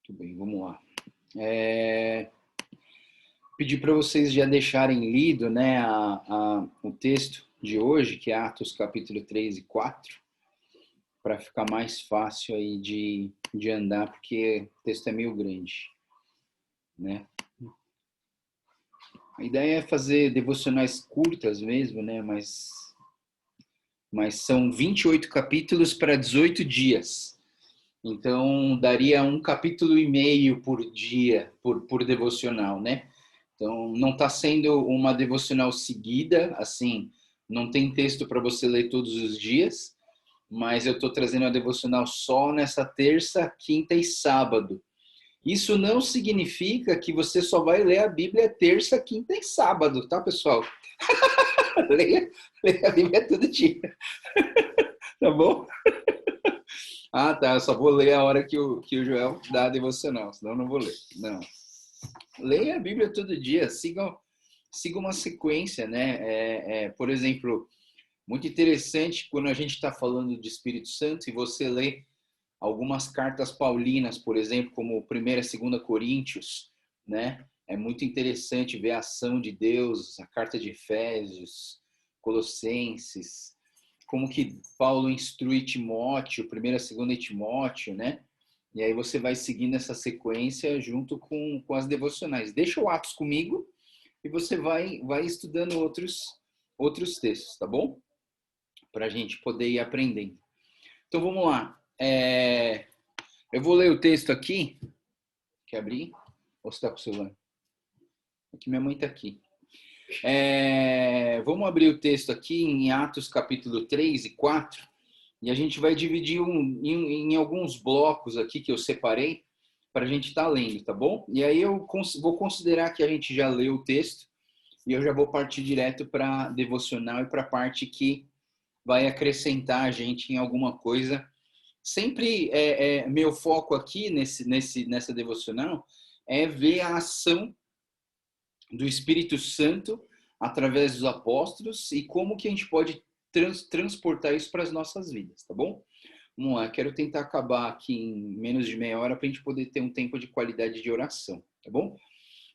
Muito bem, vamos lá. Pedir para vocês já deixarem lido, né, o texto de hoje, que é Atos capítulo 3 e 4, para ficar mais fácil aí de andar, porque o texto é meio grande, né? A ideia é fazer devocionais curtas mesmo, né, mas são 28 capítulos para 18 dias. Então, daria um capítulo e meio por dia, por devocional, né? Então, não está sendo uma devocional seguida, assim, não tem texto para você ler todos os dias, mas eu estou trazendo a devocional só nessa terça, quinta e sábado. Isso não significa que você só vai ler a Bíblia terça, quinta e sábado, tá, pessoal? leia a Bíblia todo dia, tá bom? Ah, tá, eu só vou ler a hora que o Joel dá a devocional, senão eu não vou ler. Não. Leia a Bíblia todo dia, siga uma sequência, né? Por exemplo, muito interessante quando a gente está falando de Espírito Santo e você lê algumas cartas paulinas, por exemplo, como 1ª e 2ª Coríntios, né? É muito interessante ver a ação de Deus, a carta de Efésios, Colossenses, como que Paulo instrui Timóteo, 1ª e 2ª Timóteo, né? E aí você vai seguindo essa sequência junto com as devocionais. Deixa o Atos comigo e você vai estudando outros textos, tá bom? Para a gente poder ir aprendendo. Então vamos lá. Eu vou ler o texto aqui. Quer abrir? Ou você está com o celular? Aqui minha mãe está aqui. Vamos abrir o texto aqui em Atos capítulo 3 e 4. E a gente vai dividir em alguns blocos aqui que eu separei para a gente estar lendo, tá bom? E aí eu vou considerar que a gente já leu o texto e eu já vou partir direto para devocional e para a parte que vai acrescentar a gente em alguma coisa. Sempre meu foco aqui nessa devocional é ver a ação do Espírito Santo através dos apóstolos e como que a gente pode transportar isso para as nossas vidas, tá bom? Vamos lá, quero tentar acabar aqui em menos de meia hora para a gente poder ter um tempo de qualidade de oração, tá bom?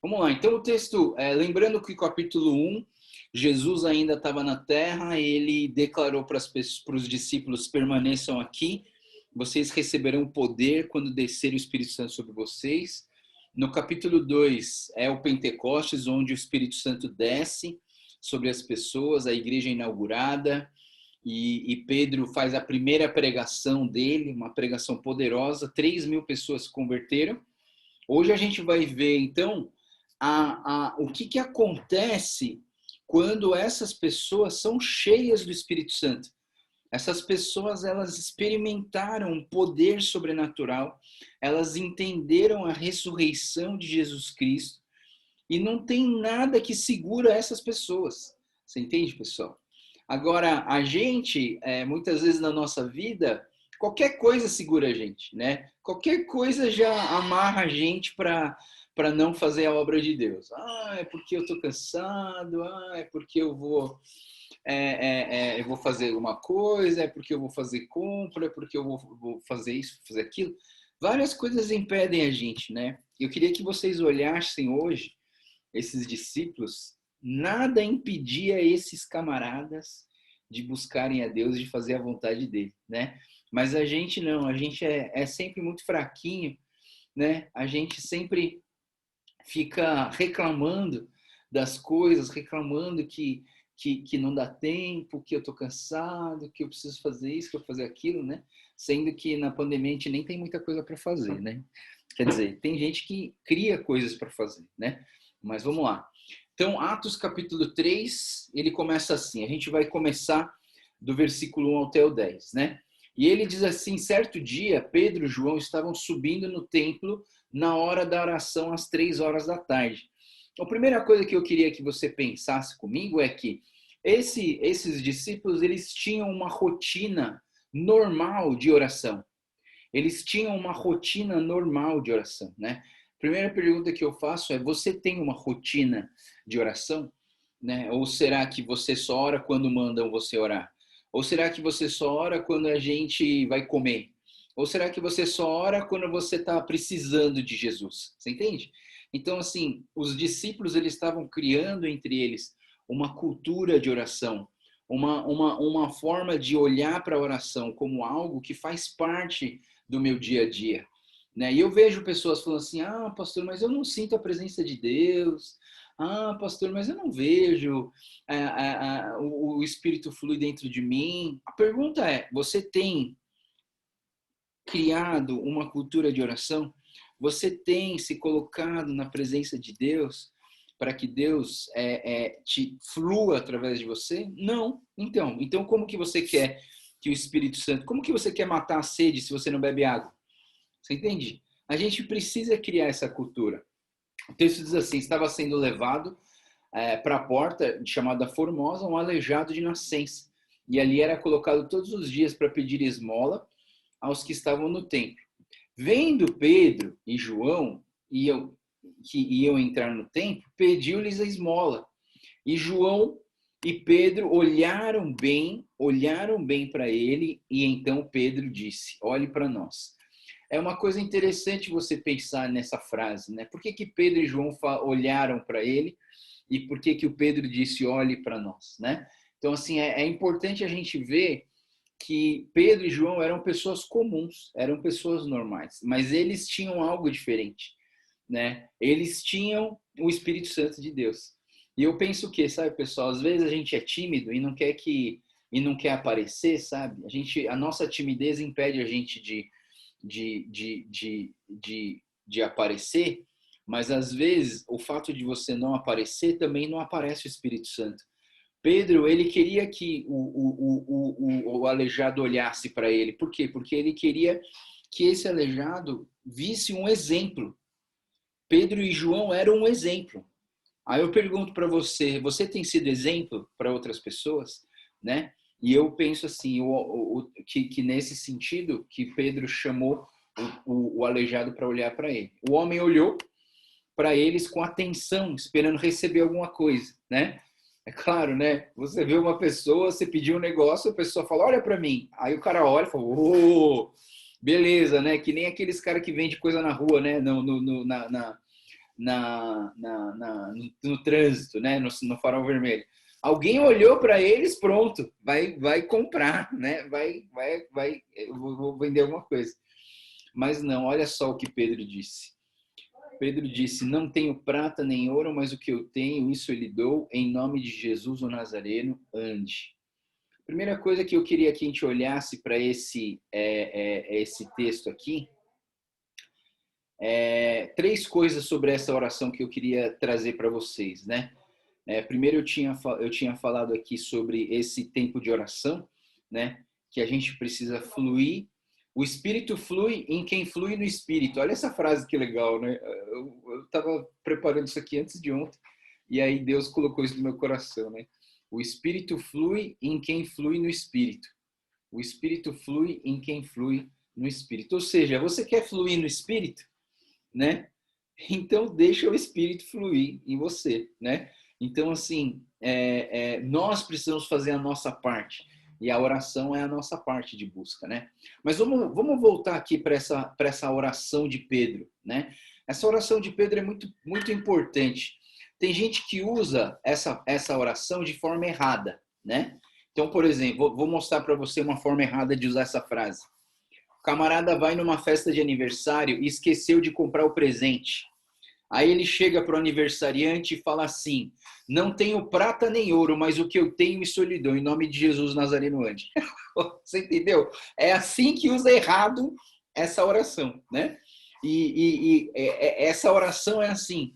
Vamos lá, então o texto, lembrando que o capítulo 1, Jesus ainda estava na terra, ele declarou para os discípulos, permaneçam aqui, vocês receberão poder quando descer o Espírito Santo sobre vocês. No capítulo 2 é o Pentecostes, onde o Espírito Santo desce sobre as pessoas, a igreja é inaugurada, e Pedro faz a primeira pregação dele, uma pregação poderosa, 3.000 pessoas se converteram. Hoje a gente vai ver, então, o que acontece quando essas pessoas são cheias do Espírito Santo. Essas pessoas, elas experimentaram um poder sobrenatural, elas entenderam a ressurreição de Jesus Cristo, e não tem nada que segura essas pessoas. Você entende, pessoal? Agora, a gente, muitas vezes na nossa vida, qualquer coisa segura a gente, né? Qualquer coisa já amarra a gente para não fazer a obra de Deus. É porque eu estou cansado, é porque eu vou fazer uma coisa, é porque eu vou fazer compra, é porque eu vou fazer isso, fazer aquilo. Várias coisas impedem a gente, né? Eu queria que vocês olhassem hoje esses discípulos, nada impedia esses camaradas de buscarem a Deus e de fazer a vontade dele, né? Mas a gente não, a gente é sempre muito fraquinho, né? A gente sempre fica reclamando das coisas, reclamando que não dá tempo, que eu tô cansado, que eu preciso fazer isso, que eu fazer aquilo, né? Sendo que na pandemia a gente nem tem muita coisa para fazer, né? Quer dizer, tem gente que cria coisas para fazer, né? Mas vamos lá. Então, Atos capítulo 3, ele começa assim. A gente vai começar do versículo 1 até o 10, né? E ele diz assim, certo dia, Pedro e João estavam subindo no templo na hora da oração às 3 horas da tarde. A primeira coisa que eu queria que você pensasse comigo é que esses discípulos, eles tinham uma rotina normal de oração. Eles tinham uma rotina normal de oração, né? Primeira pergunta que eu faço é: você tem uma rotina de oração? Né? Ou será que você só ora quando mandam você orar? Ou será que você só ora quando a gente vai comer? Ou será que você só ora quando você está precisando de Jesus? Você entende? Então, assim, os discípulos eles estavam criando entre eles uma cultura de oração, uma forma de olhar para a oração como algo que faz parte do meu dia a dia. Né? E eu vejo pessoas falando assim, ah, pastor, mas eu não sinto a presença de Deus. Ah, pastor, mas eu não vejo o Espírito flui dentro de mim. A pergunta é, você tem criado uma cultura de oração? Você tem se colocado na presença de Deus para que Deus te flua através de você? Não. Então como que você quer que o Espírito Santo, como que você quer matar a sede se você não bebe água? Você entende? A gente precisa criar essa cultura. O texto diz assim, estava sendo levado para a porta chamada Formosa, um aleijado de nascença. E ali era colocado todos os dias para pedir esmola aos que estavam no templo. Vendo Pedro e João que iam entrar no templo, pediu-lhes a esmola. E João e Pedro olharam bem para ele, e então Pedro disse: olhe para nós. É uma coisa interessante você pensar nessa frase, né? Por que Pedro e João olharam para ele e por que o Pedro disse: olhe para nós, né? Então, assim, é importante a gente ver que Pedro e João eram pessoas comuns, eram pessoas normais, mas eles tinham algo diferente, né? Eles tinham o Espírito Santo de Deus. E eu penso que, sabe, pessoal, às vezes a gente é tímido e não quer aparecer, sabe? A nossa timidez impede a gente de aparecer, mas às vezes o fato de você não aparecer também não aparece o Espírito Santo. Pedro, ele queria que o aleijado olhasse para ele. Por quê? Porque ele queria que esse aleijado visse um exemplo. Pedro e João eram um exemplo. Aí eu pergunto para você, você tem sido exemplo para outras pessoas, né? E eu penso assim, que nesse sentido, que Pedro chamou o aleijado para olhar para ele. O homem olhou para eles com atenção, esperando receber alguma coisa, né? É claro, né? Você vê uma pessoa, você pediu um negócio, a pessoa fala, olha para mim. Aí o cara olha e fala, oh, beleza, né? Que nem aqueles caras que vendem coisa na rua, né? No trânsito, né? No farol vermelho. Alguém olhou para eles, pronto, vai comprar, né? Eu vou vender alguma coisa. Mas não, olha só o que Pedro disse. Pedro disse, não tenho prata nem ouro, mas o que eu tenho, isso eu lhe dou, em nome de Jesus o Nazareno, ande. Primeira coisa que eu queria que a gente olhasse para esse texto aqui, três coisas sobre essa oração que eu queria trazer para vocês, né? Primeiro eu tinha falado aqui sobre esse tempo de oração, né? Que a gente precisa fluir. O Espírito flui em quem flui no Espírito. Olha essa frase que legal, né? Eu estava preparando isso aqui antes de ontem e aí Deus colocou isso no meu coração, né? O Espírito flui em quem flui no Espírito. O Espírito flui em quem flui no Espírito. Ou seja, você quer fluir no Espírito, né? Então deixa o Espírito fluir em você, né? Então, assim, nós precisamos fazer a nossa parte. E a oração é a nossa parte de busca, né? Mas vamos voltar aqui para essa oração de Pedro, né? Essa oração de Pedro é muito, muito importante. Tem gente que usa essa oração de forma errada, né? Então, por exemplo, vou mostrar para você uma forma errada de usar essa frase. O camarada vai numa festa de aniversário e esqueceu de comprar o presente. Aí ele chega para o aniversariante e fala assim, não tenho prata nem ouro, mas o que eu tenho isso eu lhe dou, em nome de Jesus Nazareno ande. Você entendeu? É assim que usa errado essa oração, né? Essa oração é assim.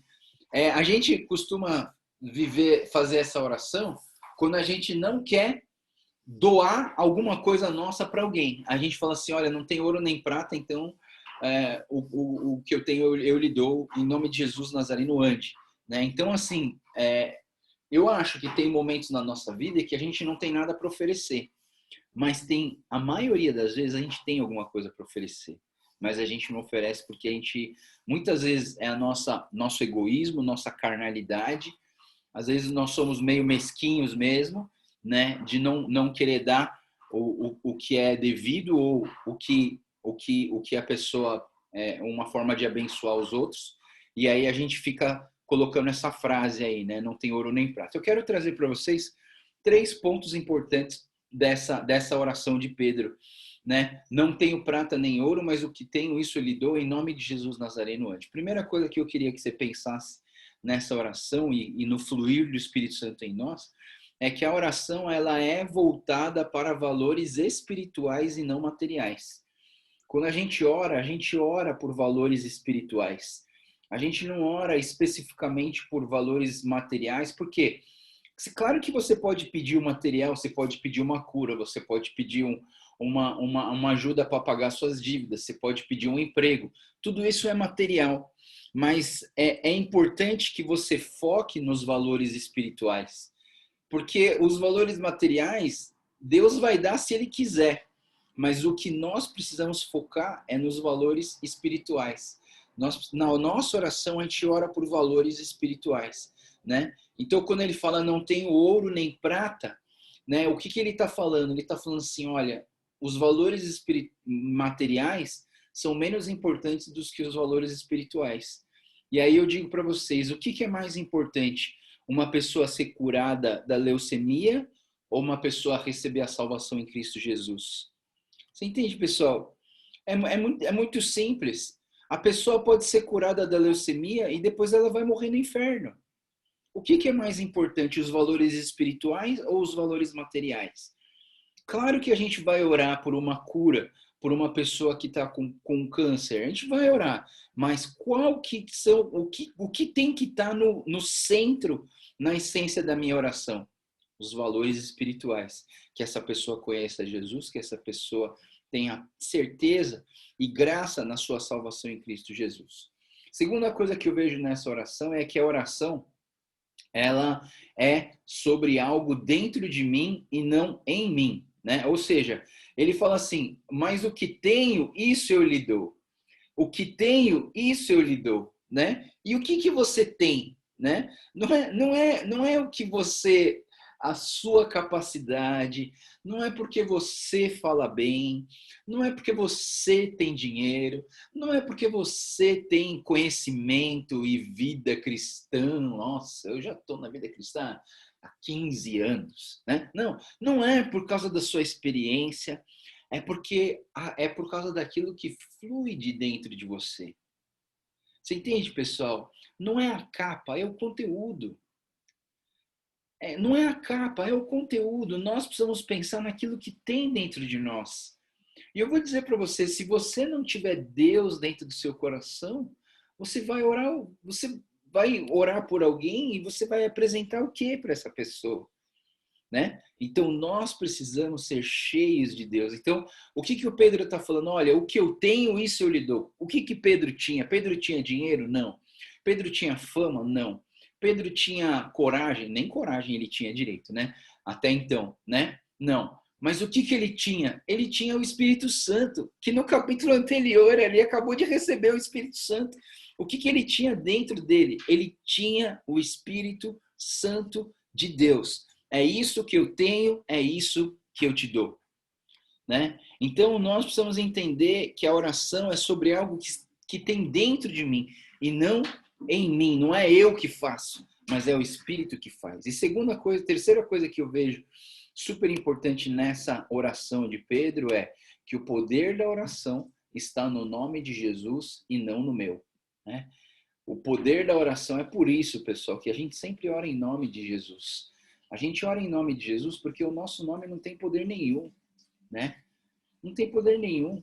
A gente costuma fazer essa oração quando a gente não quer doar alguma coisa nossa para alguém. A gente fala assim, olha, não tem ouro nem prata, então o que eu tenho eu lhe dou, em nome de Jesus Nazareno ande. Né? Então, assim, eu acho que tem momentos na nossa vida que a gente não tem nada para oferecer, mas a maioria das vezes a gente tem alguma coisa para oferecer, mas a gente não oferece porque a gente, muitas vezes é nosso egoísmo, nossa carnalidade, às vezes nós somos meio mesquinhos mesmo, né, de não querer dar o que é devido ou o que o que a pessoa uma forma de abençoar os outros. E aí a gente fica colocando essa frase aí, né? Não tem ouro nem prata. Eu quero trazer para vocês 3 pontos importantes dessa oração de Pedro, né? Não tenho prata nem ouro, mas o que tenho, isso eu lhe dou em nome de Jesus Nazareno antes. Primeira coisa que eu queria que você pensasse nessa oração e no fluir do Espírito Santo em nós, é que a oração ela é voltada para valores espirituais e não materiais. Quando a gente ora por valores espirituais. A gente não ora especificamente por valores materiais, porque claro que você pode pedir o material, você pode pedir uma cura, você pode pedir uma ajuda para pagar suas dívidas, você pode pedir um emprego. Tudo isso é material, mas é importante que você foque nos valores espirituais, porque os valores materiais, Deus vai dar se Ele quiser, mas o que nós precisamos focar é nos valores espirituais. Na nossa oração, a gente ora por valores espirituais, né? Então, quando ele fala não tenho ouro nem prata, né? O que ele está falando? Ele está falando assim, olha, os valores materiais são menos importantes do que os valores espirituais. E aí eu digo para vocês, o que é mais importante? Uma pessoa ser curada da leucemia ou uma pessoa receber a salvação em Cristo Jesus? Você entende, pessoal? É muito simples. A pessoa pode ser curada da leucemia e depois ela vai morrer no inferno. O que é mais importante, os valores espirituais ou os valores materiais? Claro que a gente vai orar por uma cura, por uma pessoa que está com câncer. A gente vai orar. Mas o que tem que estar no centro, na essência da minha oração? Os valores espirituais. Que essa pessoa conheça Jesus, que essa pessoa tenha certeza e graça na sua salvação em Cristo Jesus. Segunda coisa que eu vejo nessa oração é que a oração ela é sobre algo dentro de mim e não em mim, né? Ou seja, ele fala assim, mas o que tenho, isso eu lhe dou. O que tenho, isso eu lhe dou, né? E o que você tem, né? Não é o que você, a sua capacidade, não é porque você fala bem, não é porque você tem dinheiro, não é porque você tem conhecimento e vida cristã. Nossa, eu já estou na vida cristã há 15 anos, né? Não é por causa da sua experiência, é por causa daquilo que flui de dentro de você. Você entende, pessoal? Não é a capa, é o conteúdo. Não é a capa, é o conteúdo. Nós precisamos pensar naquilo que tem dentro de nós. E eu vou dizer para você, se você não tiver Deus dentro do seu coração, você vai orar por alguém e você vai apresentar o que para essa pessoa? Né? Então nós precisamos ser cheios de Deus. Então, o que o Pedro está falando? Olha, o que eu tenho, isso eu lhe dou. O que Pedro tinha? Pedro tinha dinheiro? Não. Pedro tinha fama? Não. Pedro tinha coragem? Nem coragem ele tinha direito, né? Até então, né? Não. Mas o que ele tinha? Ele tinha o Espírito Santo, que no capítulo anterior ele acabou de receber o Espírito Santo. O que ele tinha dentro dele? Ele tinha o Espírito Santo de Deus. É isso que eu tenho, é isso que eu te dou. Né? Então, nós precisamos entender que a oração é sobre algo que tem dentro de mim e não em mim. Não é eu que faço, mas é o Espírito que faz. E terceira coisa que eu vejo super importante nessa oração de Pedro é que o poder da oração está no nome de Jesus e não no meu. Né? O poder da oração é por isso, pessoal, que a gente sempre ora em nome de Jesus. A gente ora em nome de Jesus porque o nosso nome não tem poder nenhum, né? Não tem poder nenhum.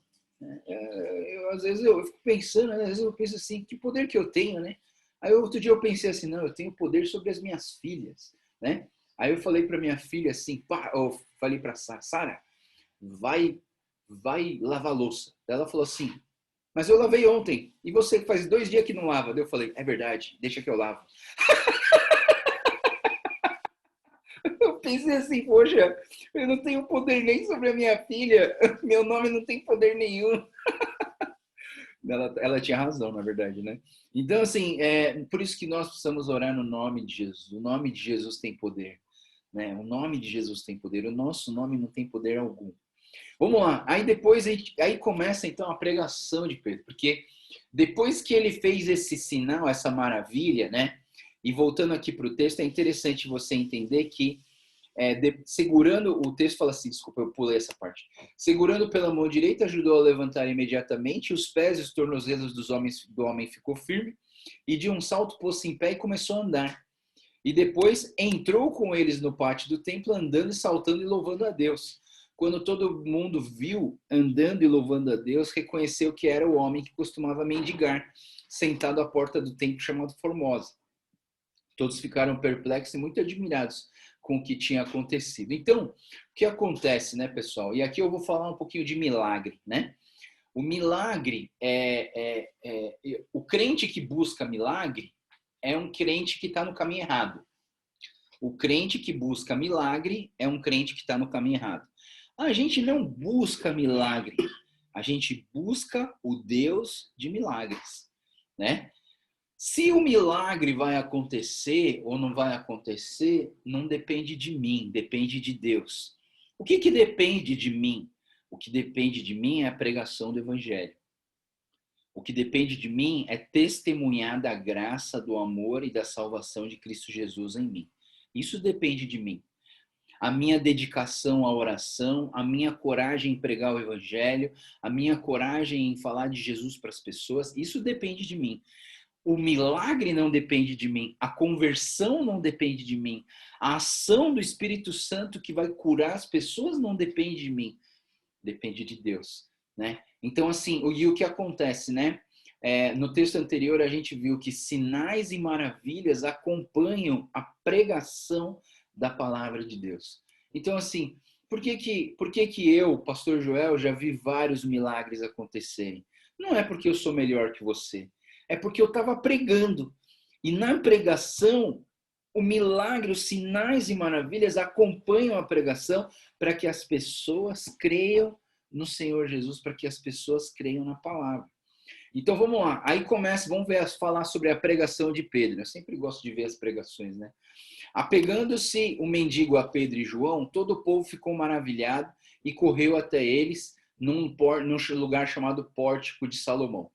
Às vezes eu fico pensando, né? Às vezes eu penso assim, que poder que eu tenho, né? Aí outro dia eu pensei assim, não, eu tenho poder sobre as minhas filhas, né? Aí eu falei para minha filha assim, eu falei para Sara, vai lavar louça. Ela falou assim, mas eu lavei ontem, e você faz 2 dias que não lava. Daí eu falei, é verdade, deixa que eu lavo. Eu pensei assim, poxa, eu não tenho poder nem sobre a minha filha, meu nome não tem poder nenhum. Ela tinha razão, na verdade, né? Então, assim, por isso que nós precisamos orar no nome de Jesus. O nome de Jesus tem poder, né? O nome de Jesus tem poder. O nosso nome não tem poder algum. Vamos lá. Aí depois, aí começa então a pregação de Pedro, porque depois que ele fez esse sinal, essa maravilha, né? E voltando aqui para o texto, é interessante você entender que segurando, o texto fala assim, desculpa, eu pulei essa parte. Segurando pela mão direita, ajudou a levantar imediatamente, os pés e os tornozelos do homem ficou firme, e de um salto pôs-se em pé e começou a andar. E depois entrou com eles no pátio do templo, andando e saltando e louvando a Deus. Quando todo mundo viu andando e louvando a Deus, reconheceu que era o homem que costumava mendigar, sentado à porta do templo chamado Formosa. Todos ficaram perplexos e muito admirados com o que tinha acontecido. Então, o que acontece, né, pessoal? E aqui eu vou falar um pouquinho de milagre, né? O milagre o crente que busca milagre é um crente que está no caminho errado. O crente que busca milagre é um crente que está no caminho errado. A gente não busca milagre, a gente busca o Deus de milagres, né? Se o milagre vai acontecer ou não vai acontecer, não depende de mim, depende de Deus. O que depende de mim? O que depende de mim é a pregação do Evangelho. O que depende de mim é testemunhar da graça, do amor e da salvação de Cristo Jesus em mim. Isso depende de mim. A minha dedicação à oração, a minha coragem em pregar o Evangelho, a minha coragem em falar de Jesus para as pessoas, isso depende de mim. O milagre não depende de mim, a conversão não depende de mim, a ação do Espírito Santo que vai curar as pessoas não depende de mim, depende de Deus, né? Então, assim, e o que acontece, né? No texto anterior a gente viu que sinais e maravilhas acompanham a pregação da palavra de Deus. Então, assim, por que eu, pastor Joel, já vi vários milagres acontecerem? Não é porque eu sou melhor que você, é porque eu estava pregando. E na pregação, o milagre, os sinais e maravilhas acompanham a pregação para que as pessoas creiam no Senhor Jesus, para que as pessoas creiam na palavra. Então vamos lá, aí vamos falar sobre a pregação de Pedro. Eu sempre gosto de ver as pregações, né? Apegando-se o mendigo a Pedro e João, todo o povo ficou maravilhado e correu até eles num lugar chamado Pórtico de Salomão.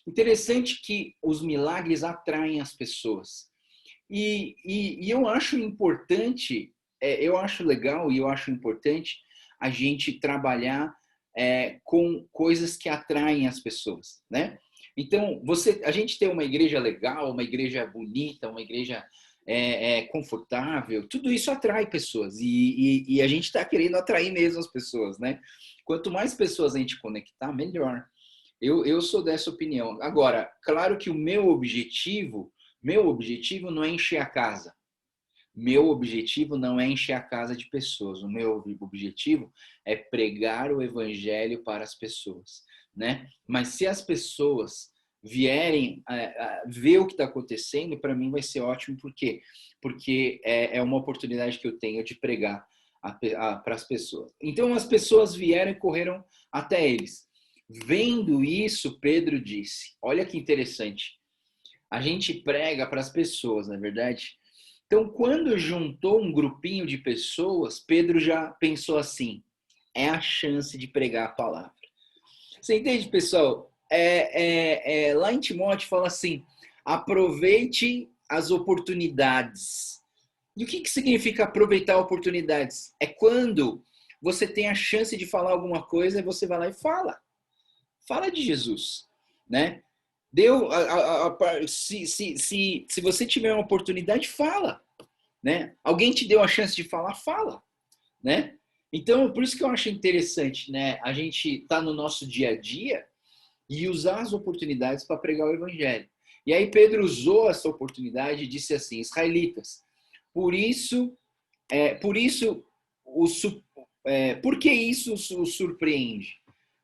Interessante que os milagres atraem as pessoas. E eu acho importante, eu acho legal e eu acho importante a gente trabalhar com coisas que atraem as pessoas, né? Então, a gente tem uma igreja legal, uma igreja bonita, uma igreja confortável, tudo isso atrai pessoas e a gente está querendo atrair mesmo as pessoas, né? Quanto mais pessoas a gente conectar, melhor. Eu sou dessa opinião. Agora, claro que o meu objetivo não é encher a casa. Meu objetivo não é encher a casa de pessoas. O meu objetivo é pregar o evangelho para as pessoas, né? Mas se as pessoas vierem a ver o que está acontecendo, para mim vai ser ótimo. Por quê? Porque é uma oportunidade que eu tenho de pregar para as pessoas. Então as pessoas vieram e correram até eles. Vendo isso, Pedro disse, olha que interessante, a gente prega para as pessoas, não é verdade? Então, quando juntou um grupinho de pessoas, Pedro já pensou assim, é a chance de pregar a palavra. Você entende, pessoal? Lá em Timóteo fala assim, aproveite as oportunidades. E o que significa aproveitar oportunidades? É quando você tem a chance de falar alguma coisa e você vai lá e fala. Fala de Jesus, né? Se você tiver uma oportunidade, fala, né? Alguém te deu a chance de falar, fala, né? Então, por isso que eu acho interessante, né? A gente tá no nosso dia a dia e usar as oportunidades para pregar o evangelho. E aí Pedro usou essa oportunidade e disse assim, israelitas, por que isso os surpreende?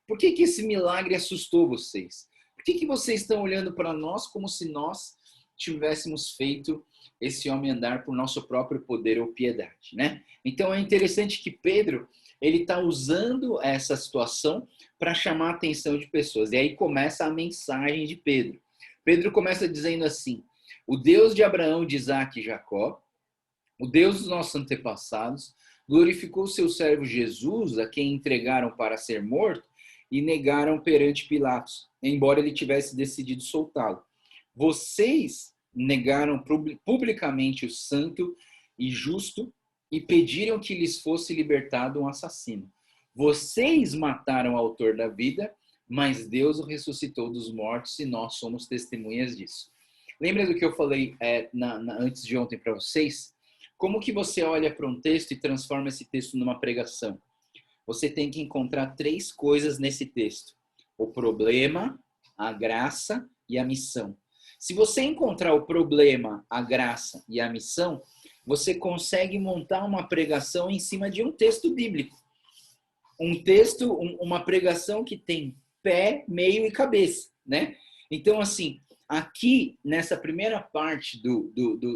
Por que esse milagre assustou vocês? Por que vocês estão olhando para nós como se nós tivéssemos feito esse homem andar por nosso próprio poder ou piedade, né? Então é interessante que Pedro, ele está usando essa situação para chamar a atenção de pessoas. E aí começa a mensagem de Pedro. Pedro começa dizendo assim, o Deus de Abraão, de Isaac e Jacó, o Deus dos nossos antepassados, glorificou seu servo Jesus, a quem entregaram para ser morto, e negaram perante Pilatos, embora ele tivesse decidido soltá-lo. Vocês negaram publicamente o santo e justo e pediram que lhes fosse libertado um assassino. Vocês mataram o autor da vida, mas Deus o ressuscitou dos mortos e nós somos testemunhas disso. Lembra do que eu falei antes de ontem para vocês? Como que você olha para um texto e transforma esse texto numa pregação? Você tem que encontrar 3 coisas nesse texto: o problema, a graça e a missão. Se você encontrar o problema, a graça e a missão, você consegue montar uma pregação em cima de um texto bíblico. Um texto, uma pregação que tem pé, meio e cabeça, né? Então, assim, aqui nessa primeira parte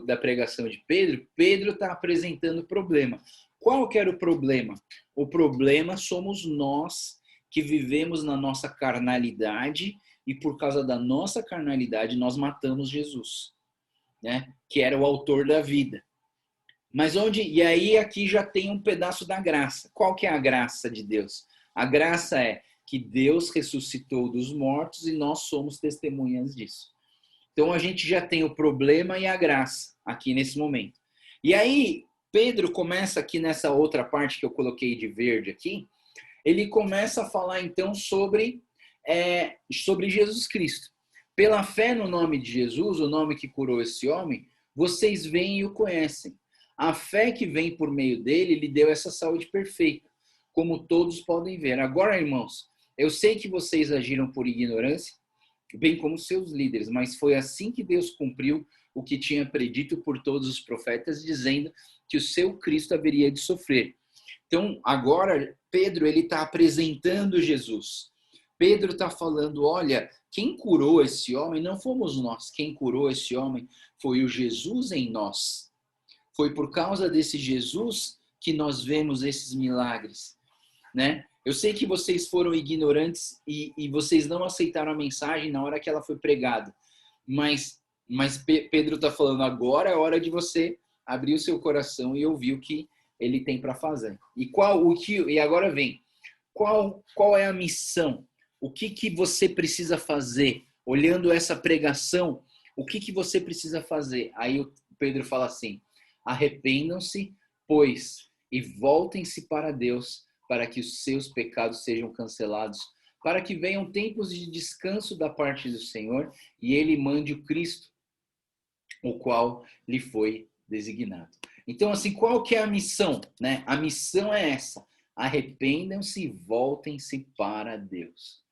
da pregação de Pedro, Pedro está apresentando o problema. Qual que era o problema? O problema somos nós que vivemos na nossa carnalidade e por causa da nossa carnalidade nós matamos Jesus, né? Que era o autor da vida. Mas e aí aqui já tem um pedaço da graça. Qual que é a graça de Deus? A graça é que Deus ressuscitou dos mortos e nós somos testemunhas disso. Então a gente já tem o problema e a graça aqui nesse momento. E aí Pedro começa aqui nessa outra parte que eu coloquei de verde aqui, ele começa a falar então sobre Jesus Cristo. Pela fé no nome de Jesus, o nome que curou esse homem, vocês veem e o conhecem. A fé que vem por meio dele lhe deu essa saúde perfeita, como todos podem ver. Agora, irmãos, eu sei que vocês agiram por ignorância, bem como seus líderes, mas foi assim que Deus cumpriu o que tinha predito por todos os profetas, dizendo que o seu Cristo haveria de sofrer. Então, agora, Pedro, ele está apresentando Jesus. Pedro está falando, olha, quem curou esse homem não fomos nós. Quem curou esse homem foi o Jesus em nós. Foi por causa desse Jesus que nós vemos esses milagres, né? Eu sei que vocês foram ignorantes e vocês não aceitaram a mensagem na hora que ela foi pregada. Mas Pedro está falando, agora é hora de você abrir o seu coração e ouvir o que ele tem para fazer. E agora vem, qual é a missão? O que você precisa fazer? Olhando essa pregação, o que você precisa fazer? Aí o Pedro fala assim, arrependam-se, pois, e voltem-se para Deus, para que os seus pecados sejam cancelados, para que venham tempos de descanso da parte do Senhor, e ele mande o Cristo, o qual lhe foi designado. Então, assim, qual que é a missão, né? A missão é essa: arrependam-se e voltem-se para Deus.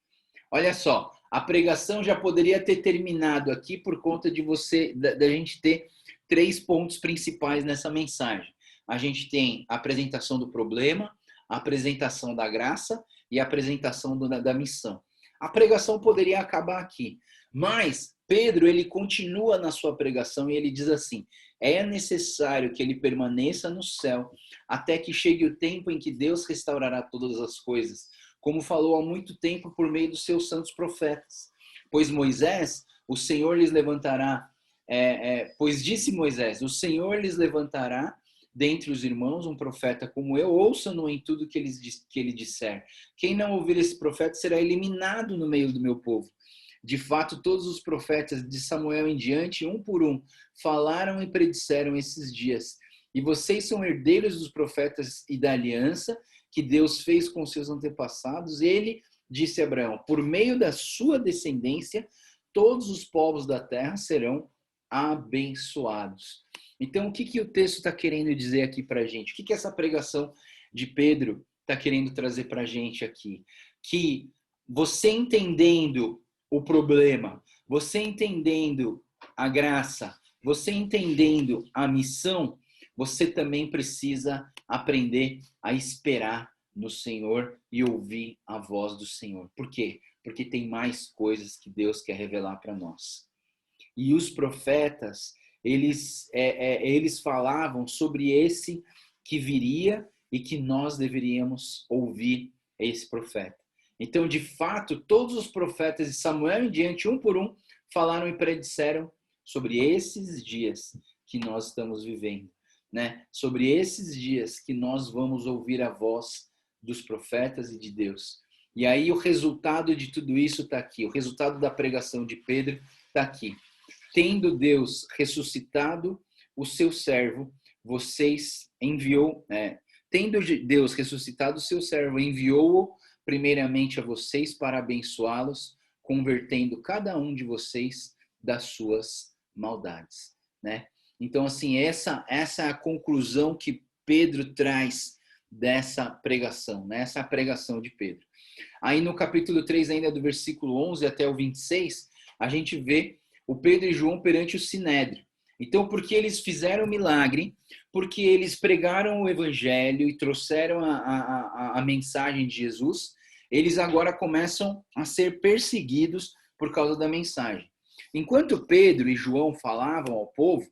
Olha só, a pregação já poderia ter terminado aqui por conta de da gente ter 3 pontos principais nessa mensagem. A gente tem a apresentação do problema, a apresentação da graça e a apresentação da missão. A pregação poderia acabar aqui, mas Pedro, ele continua na sua pregação e ele diz assim, é necessário que ele permaneça no céu até que chegue o tempo em que Deus restaurará todas as coisas, como falou há muito tempo por meio dos seus santos profetas. Pois Moisés, o Senhor lhes levantará, pois disse Moisés, o Senhor lhes levantará dentre os irmãos um profeta como eu, ouçam-no em tudo que ele disser. Quem não ouvir esse profeta será eliminado no meio do meu povo. De fato, todos os profetas de Samuel em diante, um por um, falaram e predisseram esses dias. E vocês são herdeiros dos profetas e da aliança que Deus fez com seus antepassados. Ele disse a Abraão, por meio da sua descendência, todos os povos da terra serão abençoados. Então, o que o texto está querendo dizer aqui para a gente? O que essa pregação de Pedro está querendo trazer para a gente aqui? Que você entendendo o problema, você entendendo a graça, você entendendo a missão, você também precisa aprender a esperar no Senhor e ouvir a voz do Senhor. Por quê? Porque tem mais coisas que Deus quer revelar para nós. E os profetas, eles falavam sobre esse que viria e que nós deveríamos ouvir esse profeta. Então, de fato, todos os profetas de Samuel em diante, um por um, falaram e predisseram sobre esses dias que nós estamos vivendo. né? Sobre esses dias que nós vamos ouvir a voz dos profetas e de Deus. E aí o resultado de tudo isso está aqui. O resultado da pregação de Pedro está aqui. Tendo Deus ressuscitado o seu servo, vocês enviou, tendo Deus ressuscitado o seu servo, enviou-o primeiramente a vocês para abençoá-los, convertendo cada um de vocês das suas maldades, né? Então, assim, essa é a conclusão que Pedro traz dessa pregação, né? Essa pregação de Pedro. Aí no capítulo 3, ainda do versículo 11 até o 26, a gente vê o Pedro e João perante o Sinédrio. Então, porque eles fizeram o milagre, porque eles pregaram o evangelho e trouxeram a mensagem de Jesus, eles agora começam a ser perseguidos por causa da mensagem. Enquanto Pedro e João falavam ao povo,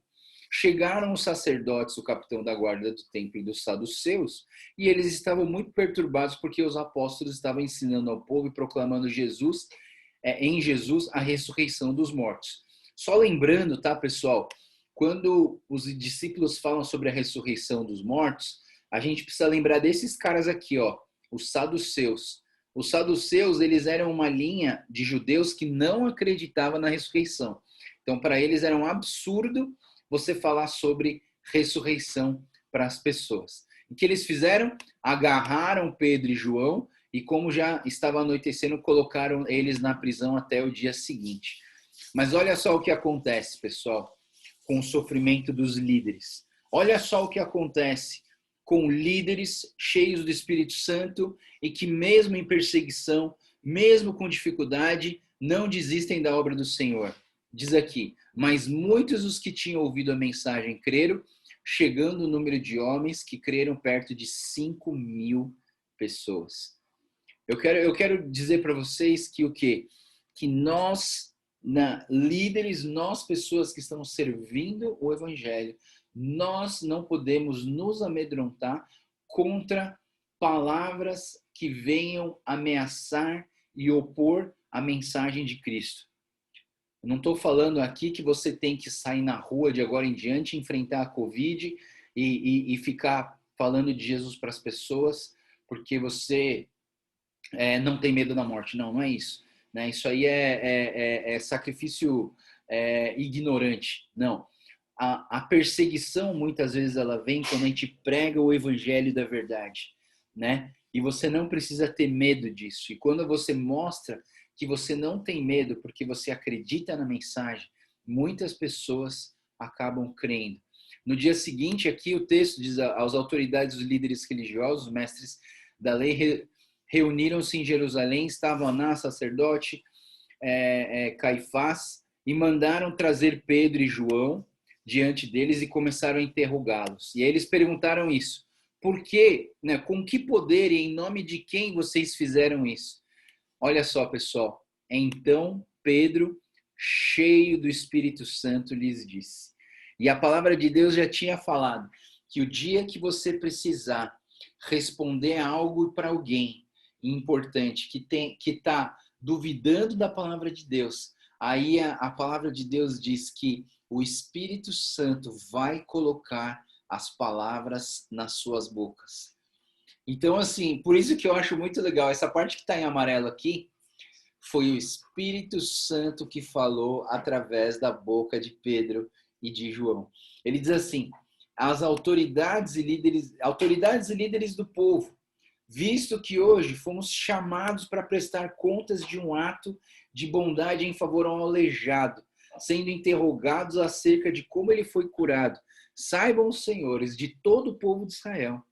chegaram os sacerdotes, o capitão da guarda do templo e dos saduceus, e eles estavam muito perturbados porque os apóstolos estavam ensinando ao povo e proclamando em Jesus a ressurreição dos mortos. Só lembrando, tá, pessoal, quando os discípulos falam sobre a ressurreição dos mortos, a gente precisa lembrar desses caras aqui, ó, os saduceus. Os saduceus, eles eram uma linha de judeus que não acreditavam na ressurreição. Então, para eles era um absurdo você falar sobre ressurreição para as pessoas. O que eles fizeram? Agarraram Pedro e João e, como já estava anoitecendo, colocaram eles na prisão até o dia seguinte. Mas olha só o que acontece, pessoal, com o sofrimento dos líderes. Olha só o que acontece com líderes cheios do Espírito Santo e que mesmo em perseguição, mesmo com dificuldade, não desistem da obra do Senhor. Diz aqui, mas muitos dos que tinham ouvido a mensagem creram, chegando o número de homens que creram perto de 5.000 pessoas. Eu quero dizer para vocês que o quê? Que nós, líderes, nós pessoas que estamos servindo o evangelho, nós não podemos nos amedrontar contra palavras que venham ameaçar e opor a mensagem de Cristo. Eu não estou falando aqui que você tem que sair na rua de agora em diante, enfrentar a Covid e ficar falando de Jesus para as pessoas porque você não tem medo da morte. Não, não é isso. Né? Isso aí é sacrifício ignorante. Não. A perseguição, muitas vezes, ela vem quando a gente prega o evangelho da verdade, né? E você não precisa ter medo disso. E quando você mostra que você não tem medo porque você acredita na mensagem, muitas pessoas acabam crendo. No dia seguinte, aqui o texto diz: as autoridades, os líderes religiosos, os mestres da lei, reuniram-se em Jerusalém, estavam Anás, sacerdote, Caifás, e mandaram trazer Pedro e João diante deles e começaram a interrogá-los. E aí eles perguntaram isso: por quê? Né? Com que poder e em nome de quem vocês fizeram isso? Olha só, pessoal. Então Pedro, cheio do Espírito Santo, lhes disse. E a palavra de Deus já tinha falado que o dia que você precisar responder algo para alguém importante, que está duvidando da palavra de Deus, aí a palavra de Deus diz que o Espírito Santo vai colocar as palavras nas suas bocas. Então, assim, por isso que eu acho muito legal. Essa parte que está em amarelo aqui foi o Espírito Santo que falou através da boca de Pedro e de João. Ele diz assim: as autoridades e líderes do povo, visto que hoje fomos chamados para prestar contas de um ato de bondade em favor ao aleijado, sendo interrogados acerca de como ele foi curado, saibam os senhores de todo o povo de Israel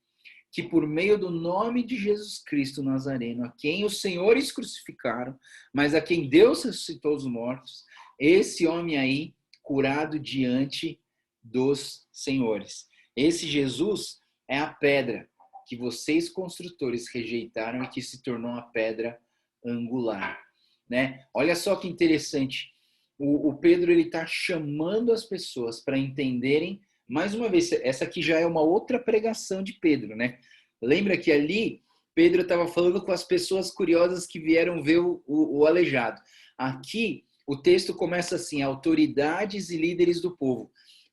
que por meio do nome de Jesus Cristo Nazareno, a quem os senhores crucificaram, mas a quem Deus ressuscitou dos mortos, esse homem aí curado diante dos senhores. Esse Jesus é a pedra que vocês construtores rejeitaram e que se tornou a pedra angular, né? Olha só que interessante. O Pedro, ele está chamando as pessoas para entenderem. Mais uma vez, essa aqui já é uma outra pregação de Pedro, né? Lembra que ali Pedro estava falando com as pessoas curiosas que vieram ver o aleijado. Aqui o texto começa assim: autoridades e líderes do povo.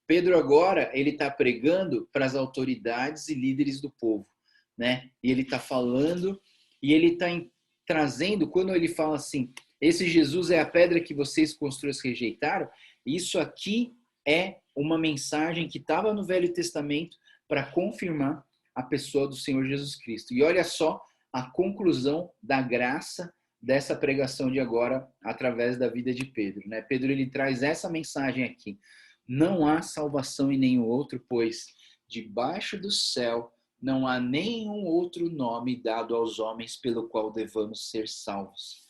Pedro agora, ele está pregando para as autoridades e líderes do povo, né? E ele está falando, e ele está trazendo, quando ele fala assim, esse Jesus é a pedra que vocês construtores rejeitaram, isso aqui é uma mensagem que estava no Velho Testamento para confirmar a pessoa do Senhor Jesus Cristo. E olha só a conclusão da graça dessa pregação de agora através da vida de Pedro, né? Pedro, ele traz essa mensagem aqui. Não há salvação em nenhum outro, pois debaixo do céu não há nenhum outro nome dado aos homens pelo qual devamos ser salvos.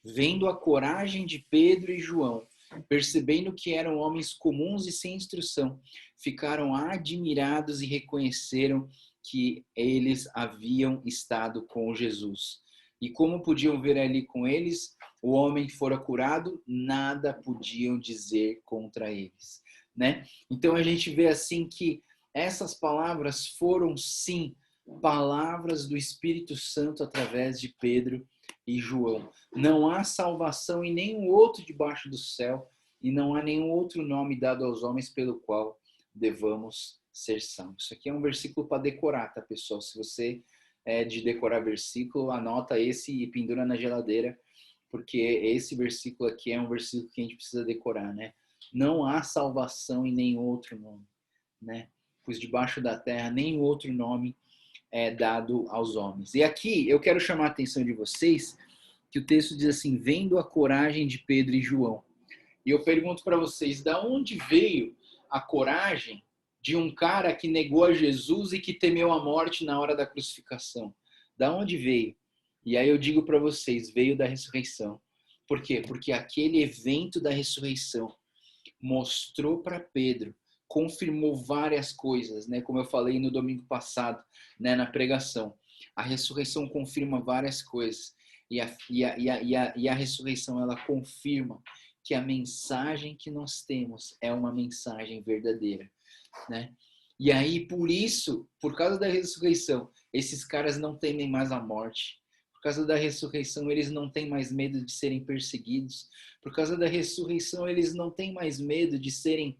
Vendo a coragem de Pedro e João, percebendo que eram homens comuns e sem instrução, ficaram admirados e reconheceram que eles haviam estado com Jesus. E como podiam ver ali com eles, o homem fora curado, nada podiam dizer contra eles, né? Então a gente vê assim que essas palavras foram sim palavras do Espírito Santo através de Pedro e João. Não há salvação em nenhum outro debaixo do céu e não há nenhum outro nome dado aos homens pelo qual devamos ser salvos. Isso aqui é um versículo para decorar, tá, pessoal? Se você é de decorar versículo, anota esse e pendura na geladeira, porque esse versículo aqui é um versículo que a gente precisa decorar, né? Não há salvação em nenhum outro nome, né? Pois debaixo da terra nenhum outro nome é dado aos homens. E aqui eu quero chamar a atenção de vocês que o texto diz assim, vendo a coragem de Pedro e João. E eu pergunto para vocês, da onde veio a coragem de um cara que negou a Jesus e que temeu a morte na hora da crucificação? Da onde veio? E aí eu digo para vocês, veio da ressurreição. Por quê? Porque aquele evento da ressurreição mostrou para Pedro, confirmou várias coisas, né? Como eu falei no domingo passado, né, na pregação. A ressurreição confirma várias coisas. E a ressurreição, ela confirma que a mensagem que nós temos é uma mensagem verdadeira, né? E aí, por isso, por causa da ressurreição, esses caras não temem mais a morte. Por causa da ressurreição, eles não têm mais medo de serem perseguidos. Por causa da ressurreição, eles não têm mais medo de serem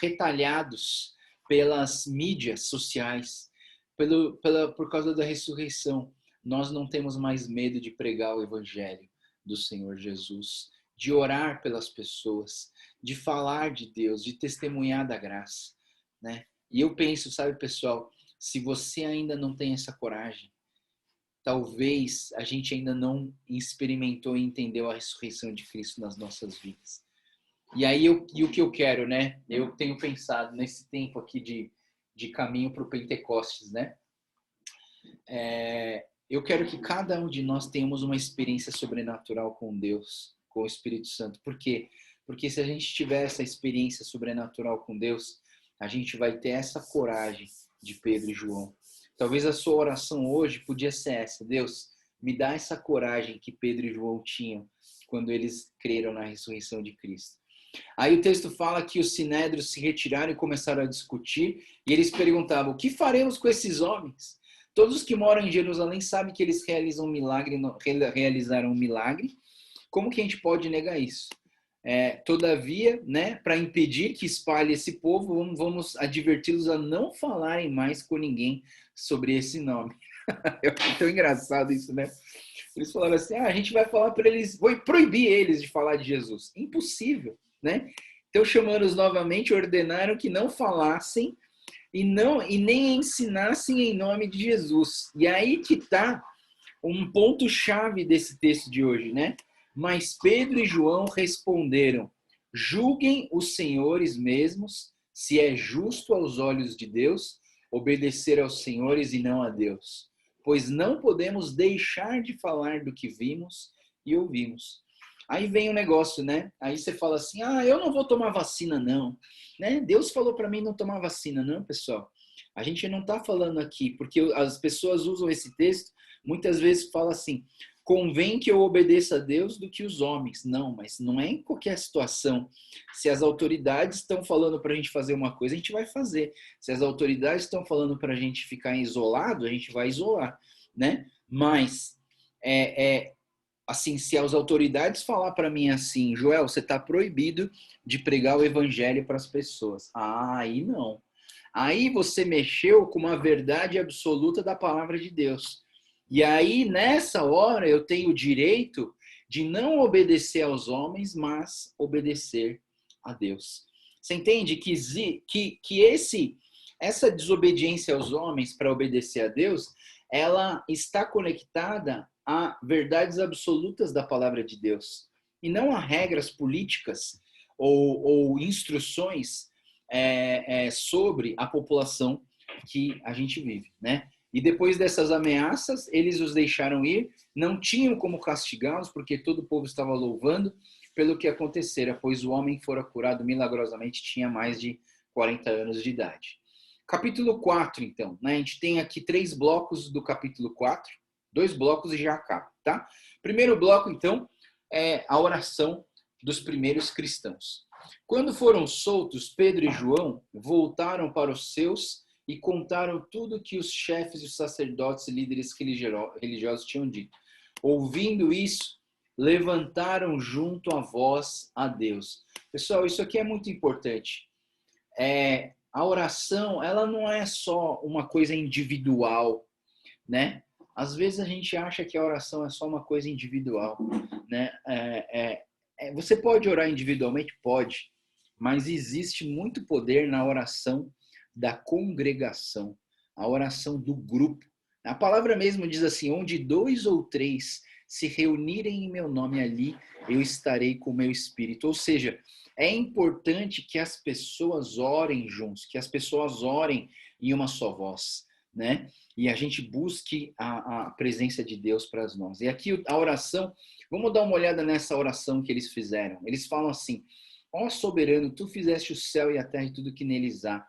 retalhados pelas mídias sociais. Por causa da ressurreição, nós não temos mais medo de pregar o evangelho do Senhor Jesus, de orar pelas pessoas, de falar de Deus, de testemunhar da graça, né? E eu penso, sabe, pessoal, se você ainda não tem essa coragem, talvez a gente ainda não experimentou e entendeu a ressurreição de Cristo nas nossas vidas. E aí, o que eu quero, né? Eu tenho pensado nesse tempo aqui de caminho para o Pentecostes, né? Eu quero que cada um de nós tenhamos uma experiência sobrenatural com Deus, com o Espírito Santo. Por quê? Porque se a gente tiver essa experiência sobrenatural com Deus, a gente vai ter essa coragem de Pedro e João. Talvez a sua oração hoje podia ser essa: Deus, me dá essa coragem que Pedro e João tinham quando eles creram na ressurreição de Cristo. Aí o texto fala que os sinédrios se retiraram e começaram a discutir, e eles perguntavam: o que faremos com esses homens? Todos os que moram em Jerusalém sabem que eles realizaram um milagre. Como que a gente pode negar isso? Todavia, né, para impedir que espalhe esse povo, vamos adverti-los a não falarem mais com ninguém sobre esse nome. É tão engraçado isso, né? Eles falaram assim, a gente vai falar para eles, vou proibir eles de falar de Jesus. Impossível, né? Então, chamando-os novamente, ordenaram que não falassem e nem ensinassem em nome de Jesus. E aí que está um ponto-chave desse texto de hoje, né? Mas Pedro e João responderam: julguem os senhores mesmos se é justo aos olhos de Deus obedecer aos senhores e não a Deus, pois não podemos deixar de falar do que vimos e ouvimos. Aí vem o negócio, né? Aí você fala assim, eu não vou tomar vacina não, né? Deus falou para mim não tomar vacina não, pessoal. A gente não está falando aqui, porque as pessoas usam esse texto, muitas vezes fala assim, convém que eu obedeça a Deus do que os homens. Não, mas não é em qualquer situação. Se as autoridades estão falando para a gente fazer uma coisa, a gente vai fazer. Se as autoridades estão falando para a gente ficar isolado, a gente vai isolar, né? Mas assim, se as autoridades falar para mim assim, Joel, você está proibido de pregar o evangelho para as pessoas. Ah, aí não. Aí você mexeu com uma verdade absoluta da palavra de Deus. E aí, nessa hora, eu tenho o direito de não obedecer aos homens, mas obedecer a Deus. Você entende essa desobediência aos homens para obedecer a Deus, ela está conectada a verdades absolutas da palavra de Deus, e não a regras políticas ou instruções sobre a população que a gente vive, né? E depois dessas ameaças, eles os deixaram ir, não tinham como castigá-los, porque todo o povo estava louvando pelo que acontecera, pois o homem fora curado milagrosamente, tinha mais de 40 anos de idade. Capítulo 4, então, né? A gente tem aqui 3 blocos do capítulo 4, 2 blocos e já acaba, tá? Primeiro bloco, então, é a oração dos primeiros cristãos. Quando foram soltos, Pedro e João voltaram para os seus e contaram tudo que os chefes e os sacerdotes e líderes religiosos tinham dito. Ouvindo isso, levantaram junto a voz a Deus. Pessoal, isso aqui é muito importante. A oração, ela não é só uma coisa individual, né? Às vezes a gente acha que a oração é só uma coisa individual, né? Você pode orar individualmente? Pode, mas existe muito poder na oração da congregação, a oração do grupo. A palavra mesmo diz assim, onde 2 ou 3 se reunirem em meu nome, ali eu estarei com o meu espírito. Ou seja, é importante que as pessoas orem juntos, que as pessoas orem em uma só voz, né? E a gente busque a presença de Deus para nós. E aqui a oração, vamos dar uma olhada nessa oração que eles fizeram. Eles falam assim, ó soberano, tu fizeste o céu e a terra e tudo que neles há.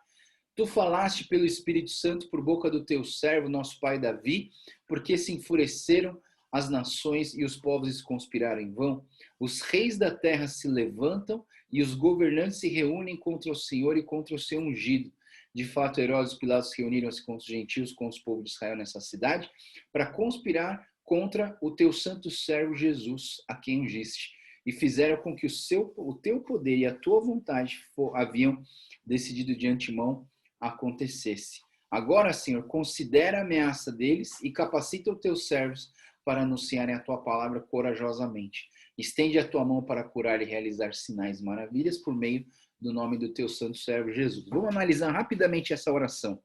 Tu falaste pelo Espírito Santo por boca do teu servo, nosso pai Davi, porque se enfureceram as nações e os povos se conspiraram em vão. Os reis da terra se levantam e os governantes se reúnem contra o Senhor e contra o seu ungido. De fato, Herodes e Pilatos reuniram-se contra os gentios, contra os povos de Israel nessa cidade, para conspirar contra o teu santo servo Jesus, a quem ungiste. E fizeram com que o teu poder e a tua vontade haviam decidido de antemão acontecesse. Agora, Senhor, considera a ameaça deles e capacita os teus servos para anunciarem a tua palavra corajosamente. Estende a tua mão para curar e realizar sinais e maravilhas por meio do nome do teu santo servo Jesus. Vamos analisar rapidamente essa oração.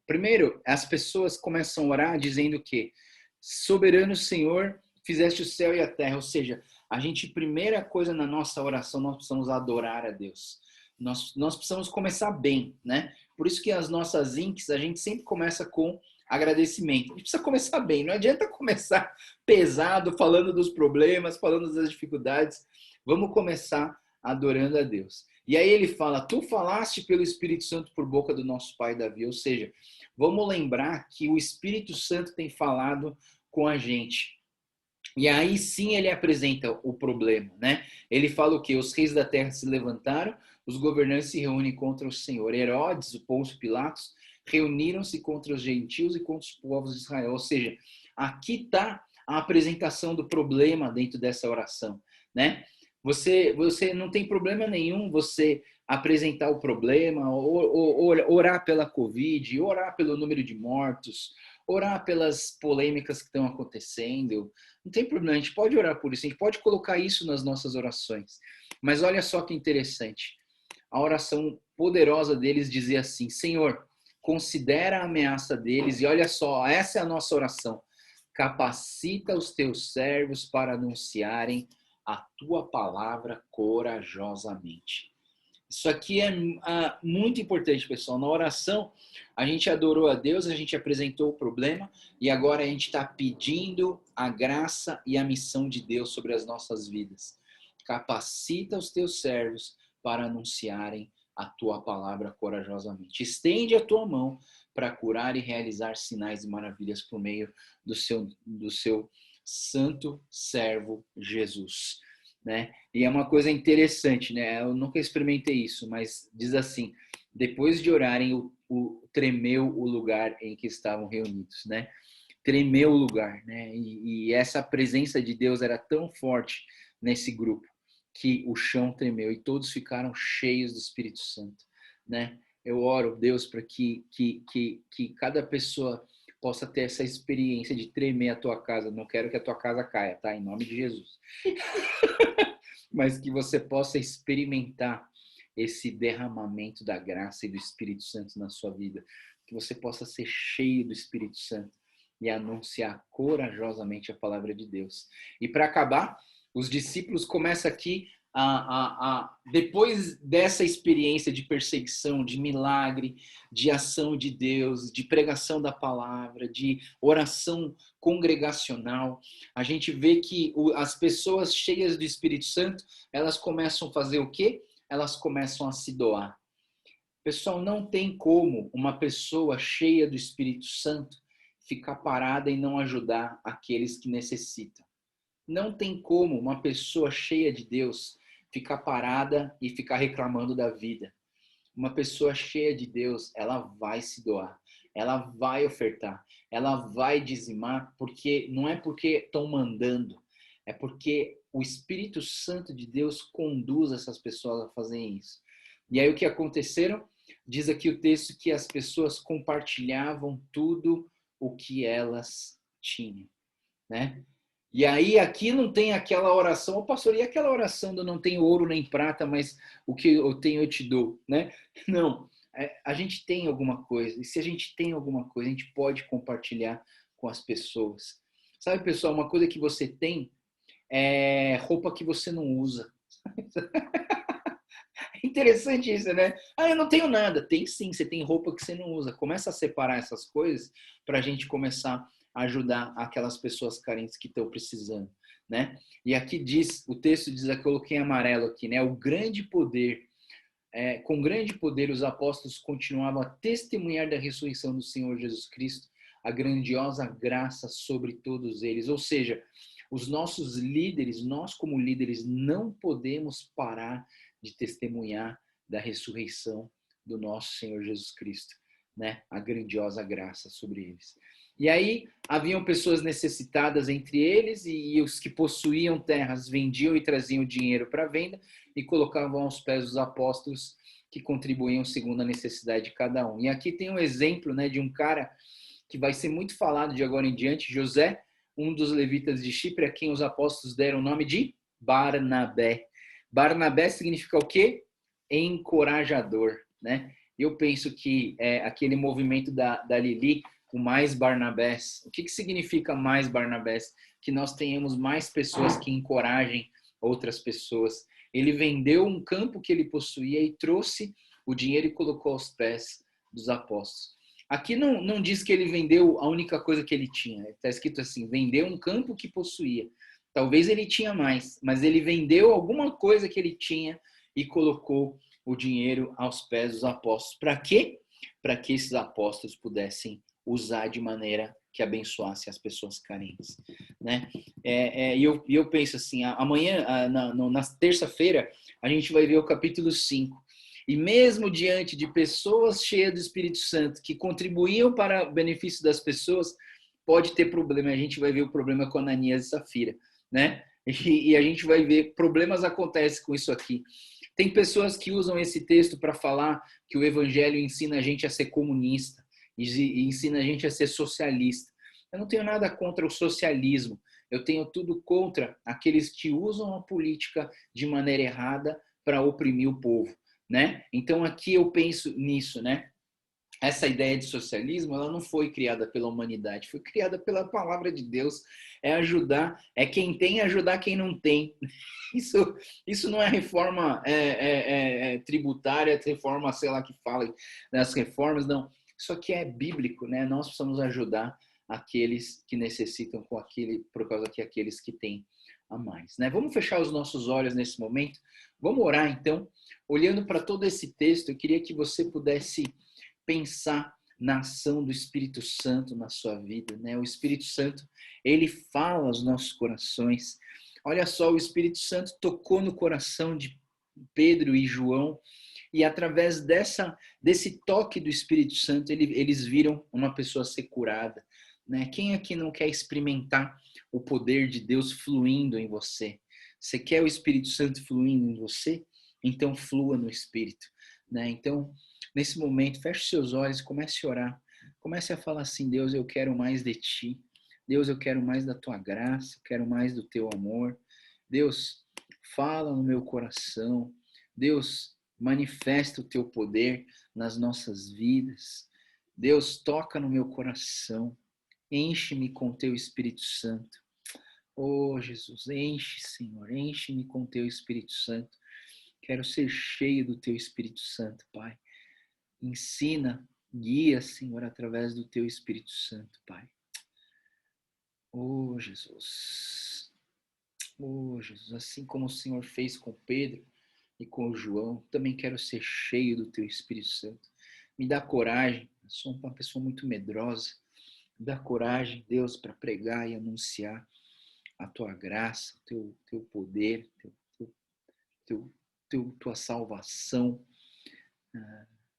Primeiro, as pessoas começam a orar dizendo que soberano Senhor, fizeste o céu e a terra. Ou seja, primeira coisa na nossa oração, nós precisamos adorar a Deus. Nós precisamos começar bem, né? Por isso que as nossas inks, a gente sempre começa com agradecimento. A gente precisa começar bem, não adianta começar pesado, falando dos problemas, falando das dificuldades. Vamos começar adorando a Deus. E aí ele fala, tu falaste pelo Espírito Santo por boca do nosso pai Davi. Ou seja, vamos lembrar que o Espírito Santo tem falado com a gente. E aí sim ele apresenta o problema, né? Ele fala o quê? Os reis da terra se levantaram, os governantes se reúnem contra o Senhor. Herodes, o Pôncio Pilatos, reuniram-se contra os gentios e contra os povos de Israel. Ou seja, aqui está a apresentação do problema dentro dessa oração, né? Você não tem problema nenhum você apresentar o problema, orar pela Covid, orar pelo número de mortos, orar pelas polêmicas que estão acontecendo. Não tem problema, a gente pode orar por isso, a gente pode colocar isso nas nossas orações. Mas olha só que interessante. A oração poderosa deles dizia assim, Senhor, considera a ameaça deles, e olha só, essa é a nossa oração. Capacita os teus servos para anunciarem a tua palavra corajosamente. Isso aqui é muito importante, pessoal. Na oração, a gente adorou a Deus, a gente apresentou o problema e agora a gente está pedindo a graça e a missão de Deus sobre as nossas vidas. Capacita os teus servos para anunciarem a tua palavra corajosamente. Estende a tua mão para curar e realizar sinais e maravilhas por meio do seu santo servo Jesus. Né? E é uma coisa interessante, né? Eu nunca experimentei isso, mas diz assim, depois de orarem, tremeu o lugar em que estavam reunidos, né? tremeu o lugar, né? E essa presença de Deus era tão forte nesse grupo que o chão tremeu e todos ficaram cheios do Espírito Santo, né? Eu oro, Deus, para que cada pessoa possa ter essa experiência de tremer a tua casa. Não quero que a tua casa caia, tá? Em nome de Jesus. Mas que você possa experimentar esse derramamento da graça e do Espírito Santo na sua vida. Que você possa ser cheio do Espírito Santo e anunciar corajosamente a palavra de Deus. E para acabar, os discípulos começam aqui depois dessa experiência de perseguição, de milagre, de ação de Deus, de pregação da palavra, de oração congregacional, a gente vê que as pessoas cheias do Espírito Santo, elas começam a fazer o quê? Elas começam a se doar. Pessoal, não tem como uma pessoa cheia do Espírito Santo ficar parada e não ajudar aqueles que necessitam. Não tem como uma pessoa cheia de Deus ficar parada e ficar reclamando da vida. Uma pessoa cheia de Deus, ela vai se doar, ela vai ofertar, ela vai dizimar, porque não é porque estão mandando, é porque o Espírito Santo de Deus conduz essas pessoas a fazerem isso. E aí o que aconteceram? Diz aqui o texto que as pessoas compartilhavam tudo o que elas tinham, né? E aí aqui não tem aquela oração, ô pastor, e aquela oração do não tenho ouro nem prata, mas o que eu tenho eu te dou, né? Não, a gente tem alguma coisa, e se a gente tem alguma coisa, a gente pode compartilhar com as pessoas. Sabe, pessoal, uma coisa que você tem é roupa que você não usa. Interessante isso, né? Ah, eu não tenho nada. Tem sim, você tem roupa que você não usa. Começa a separar essas coisas para a gente começar a ajudar aquelas pessoas carentes que estão precisando, né? E aqui diz, o texto diz, eu coloquei em amarelo aqui, né? O grande poder, com grande poder os apóstolos continuavam a testemunhar da ressurreição do Senhor Jesus Cristo, a grandiosa graça sobre todos eles. Ou seja, os nossos líderes, nós como líderes, não podemos parar de testemunhar da ressurreição do nosso Senhor Jesus Cristo, né? A grandiosa graça sobre eles. E aí haviam pessoas necessitadas entre eles e os que possuíam terras vendiam e traziam dinheiro para venda e colocavam aos pés dos apóstolos que contribuíam segundo a necessidade de cada um. E aqui tem um exemplo, né, de um cara que vai ser muito falado de agora em diante, José, um dos levitas de Chipre, a quem os apóstolos deram o nome de Barnabé. Barnabé significa o quê? Encorajador, né? Eu penso que aquele movimento da Lili, o Mais Barnabés, o que significa Mais Barnabés? Que nós tenhamos mais pessoas que encorajem outras pessoas. Ele vendeu um campo que ele possuía e trouxe o dinheiro e colocou aos pés dos apóstolos. Aqui não diz que ele vendeu a única coisa que ele tinha. Está escrito assim, vendeu um campo que possuía. Talvez ele tinha mais, mas ele vendeu alguma coisa que ele tinha e colocou o dinheiro aos pés dos apóstolos. Para quê? Para que esses apóstolos pudessem usar de maneira que abençoasse as pessoas carentes, né? E eu penso assim, amanhã, na terça-feira, a gente vai ver o capítulo 5. E mesmo diante de pessoas cheias do Espírito Santo que contribuíam para o benefício das pessoas, pode ter problema. A gente vai ver o problema com Ananias e Safira, né? E a gente vai ver problemas acontecem com isso aqui. Tem pessoas que usam esse texto para falar que o evangelho ensina a gente a ser comunista e ensina a gente a ser socialista. Eu não tenho nada contra o socialismo. Eu tenho tudo contra aqueles que usam a política de maneira errada para oprimir o povo, né? Então aqui eu penso nisso, né? Essa ideia de socialismo, ela não foi criada pela humanidade, foi criada pela palavra de Deus. É ajudar, é quem tem ajudar quem não tem. Isso não é reforma tributária, reforma, sei lá que fala das reformas, não. Isso aqui é bíblico, né? Nós precisamos ajudar aqueles que necessitam por causa que aqueles que têm a mais, né? Vamos fechar os nossos olhos nesse momento. Vamos orar, então. Olhando para todo esse texto, eu queria que você pudesse pensar na ação do Espírito Santo na sua vida, né? O Espírito Santo, ele fala aos nossos corações. Olha só, o Espírito Santo tocou no coração de Pedro e João e através desse toque do Espírito Santo, eles viram uma pessoa ser curada, né? Quem aqui não quer experimentar o poder de Deus fluindo em você? Você quer o Espírito Santo fluindo em você? Então flua no Espírito, né? Então, nesse momento, feche seus olhos e comece a orar. Comece a falar assim: Deus, eu quero mais de ti. Deus, eu quero mais da tua graça, eu quero mais do teu amor. Deus, fala no meu coração. Deus, manifesta o teu poder nas nossas vidas. Deus, toca no meu coração. Enche-me com teu Espírito Santo. Oh, Jesus, enche, Senhor, enche-me com teu Espírito Santo. Quero ser cheio do teu Espírito Santo, Pai. Ensina, guia, Senhor, através do teu Espírito Santo, Pai. Oh, Jesus. Oh, Jesus, assim como o Senhor fez com Pedro e com o João, também quero ser cheio do teu Espírito Santo. Me dá coragem, eu sou uma pessoa muito medrosa. Me dá coragem, Deus, para pregar e anunciar a tua graça, o teu poder, tua salvação.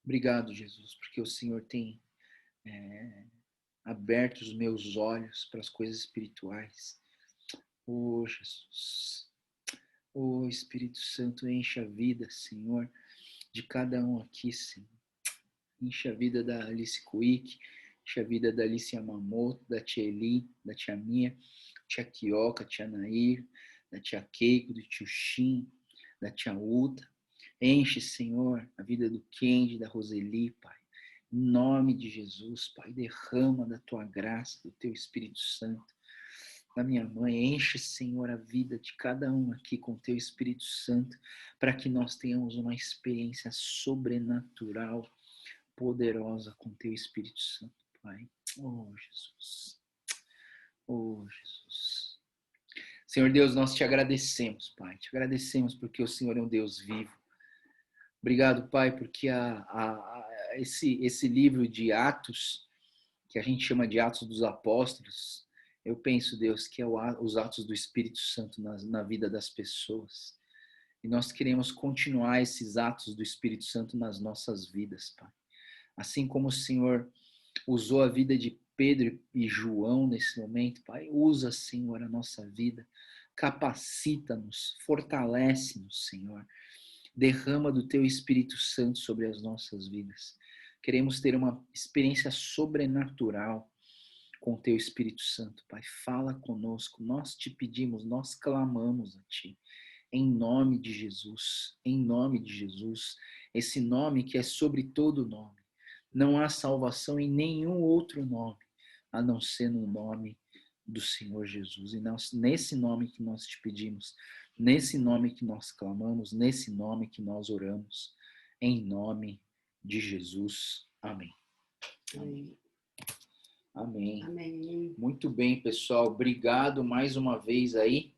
Obrigado, Jesus, porque o Senhor tem aberto os meus olhos para as coisas espirituais. Oh, Jesus. Oh, Espírito Santo, enche a vida, Senhor, de cada um aqui, Senhor. Enche a vida da Alice Quick, enche a vida da Alice Yamamoto, da tia Eli, da tia Mia, tia Kioka, tia Nair, da tia Keiko, do tio Shin, da tia Uta. Enche, Senhor, a vida do Kendi, da Roseli, Pai. Em nome de Jesus, Pai, derrama da tua graça, do teu Espírito Santo. Da minha mãe, enche, Senhor, a vida de cada um aqui com teu Espírito Santo, para que nós tenhamos uma experiência sobrenatural, poderosa com teu Espírito Santo, Pai. Oh, Jesus. Oh, Jesus. Senhor Deus, nós te agradecemos, Pai. Te agradecemos porque o Senhor é um Deus vivo. Obrigado, Pai, porque esse livro de Atos, que a gente chama de Atos dos Apóstolos, eu penso, Deus, que é os atos do Espírito Santo na vida das pessoas. E nós queremos continuar esses atos do Espírito Santo nas nossas vidas, Pai. Assim como o Senhor usou a vida de Pedro e João nesse momento, Pai, usa, Senhor, a nossa vida. Capacita-nos, fortalece-nos, Senhor. Derrama do teu Espírito Santo sobre as nossas vidas. Queremos ter uma experiência sobrenatural com o teu Espírito Santo, Pai. Fala conosco, nós te pedimos, nós clamamos a ti. Em nome de Jesus, em nome de Jesus, esse nome que é sobre todo nome. Não há salvação em nenhum outro nome, a não ser no nome do Senhor Jesus. E nesse nome que nós te pedimos, nesse nome que nós clamamos, nesse nome que nós oramos, em nome de Jesus. Amém. Amém. Amém. Amém. Muito bem, pessoal. Obrigado mais uma vez aí